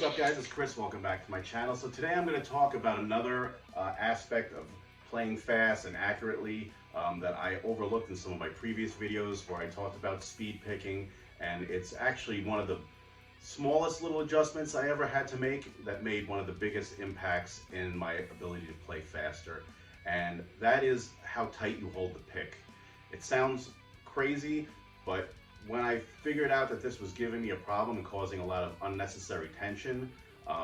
up, guys? It's Chris. Welcome back to my channel. So today I'm going to talk about another aspect of playing fast and accurately that I overlooked in some of my previous videos where I talked about speed picking, and it's actually one of the smallest little adjustments I ever had to make that made one of the biggest impacts in my ability to play faster, and that is how tight you hold the pick. It sounds crazy, but when I figured out that this was giving me a problem and causing a lot of unnecessary tension,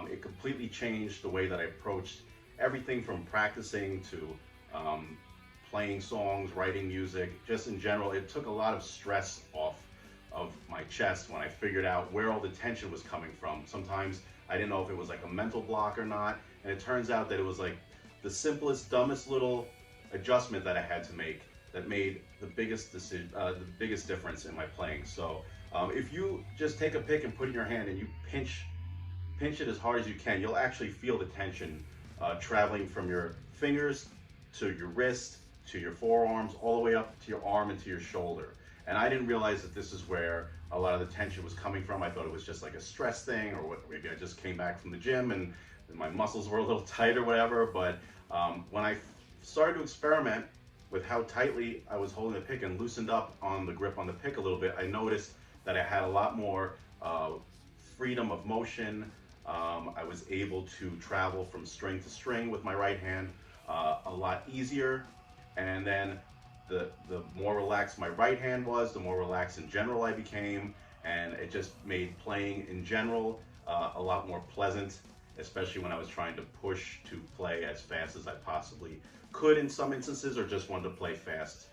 it completely changed the way that I approached everything from practicing to playing songs, writing music, just in general. It took a lot of stress off of my chest when I figured out where all the tension was coming from. Sometimes I didn't know if it was like a mental block or not, and it turns out that it was like the simplest, dumbest little adjustment that I had to make that made the biggest difference in my playing. So if you just take a pick and put it in your hand and you pinch it as hard as you can, you'll actually feel the tension traveling from your fingers to your wrist, to your forearms, all the way up to your arm and to your shoulder. And I didn't realize that this is where a lot of the tension was coming from. I thought it was just like a stress thing, or what, maybe I just came back from the gym and my muscles were a little tight or whatever. But when I started to experiment with how tightly I was holding the pick and loosened up on the grip on the pick a little bit, I noticed that I had a lot more freedom of motion. I was able to travel from string to string with my right hand a lot easier. And then the more relaxed my right hand was, the more relaxed in general I became, and it just made playing in general a lot more pleasant, especially when I was trying to push to play as fast as I possibly could in some instances, or just wanted to play fast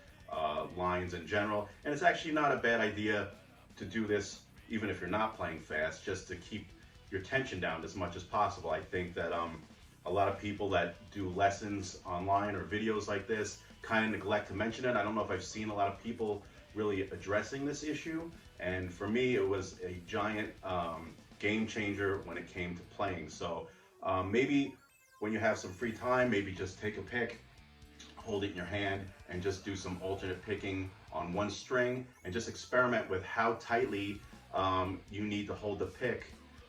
lines in general. And it's actually not a bad idea to do this even if you're not playing fast, just to keep your tension down as much as possible. I think that a lot of people that do lessons online or videos like this kind of neglect to mention it. I don't know if I've seen a lot of people really addressing this issue, and for me it was a giant game changer when it came to playing. So maybe when you have some free time, maybe just take a pick, hold it in your hand, and just do some alternate picking on one string, and just experiment with how tightly you need to hold the pick,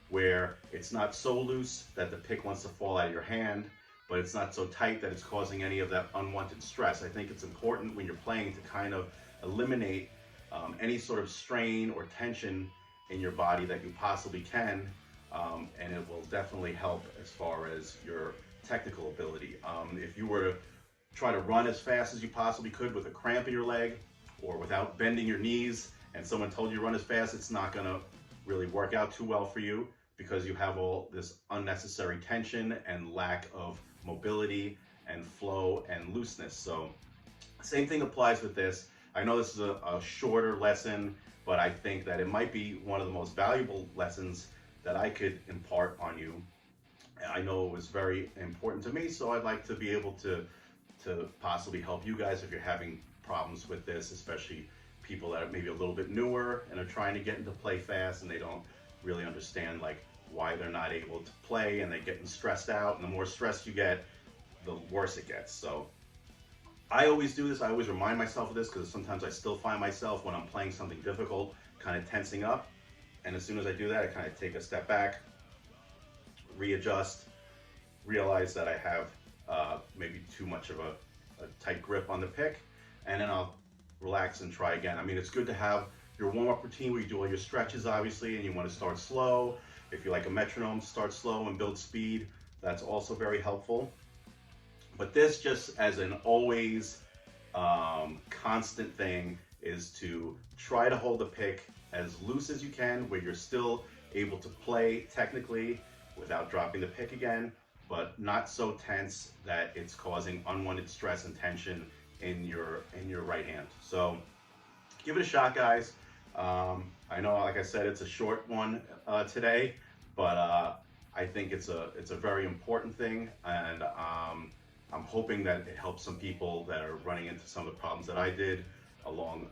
where it's not so loose that the pick wants to fall out of your hand, but it's not so tight that it's causing any of that unwanted stress. I think it's important when you're playing to kind of eliminate any sort of strain or tension in your body that you possibly can, and it will definitely help as far as your technical ability. If you were to try to run as fast as you possibly could with a cramp in your leg or without bending your knees, and someone told you to run as fast, it's not going to really work out too well for you, because you have all this unnecessary tension and lack of mobility and flow and looseness. So same thing applies with this. I know this is a shorter lesson, but I think that it might be one of the most valuable lessons that I could impart on you. I know it was very important to me, so I'd like to be able to possibly help you guys if you're having problems with this, especially people that are maybe a little bit newer and are trying to get into play fast, and they don't really understand like why they're not able to play, and they're getting stressed out, and the more stressed you get, the worse it gets. So I always do this. I always remind myself of this, because sometimes I still find myself when I'm playing something difficult kind of tensing up, and as soon as I do that, I kind of take a step back, readjust, realize that I have maybe too much of a tight grip on the pick, and then I'll relax and try again. I mean, it's good to have your warm-up routine where you do all your stretches, obviously, and you want to start slow. If you like a metronome, start slow and build speed. That's also very helpful. But this, just as an always constant thing, is to try to hold the pick as loose as you can, where you're still able to play technically without dropping the pick again, but not so tense that it's causing unwanted stress and tension in your right hand. So give it a shot, guys. I know, like I said, it's a short one today, but I think it's a very important thing, and I'm hoping that it helps some people that are running into some of the problems that I did along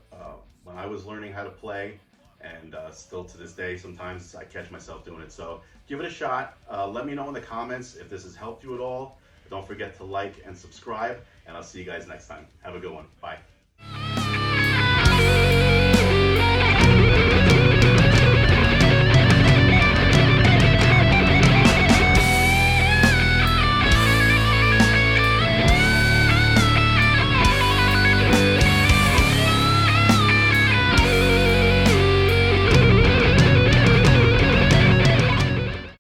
when I was learning how to play, and still to this day sometimes I catch myself doing it. So give it a shot. Let me know in the comments if this has helped you at all. Don't forget to like and subscribe, and I'll see you guys next time. Have a good one. Bye.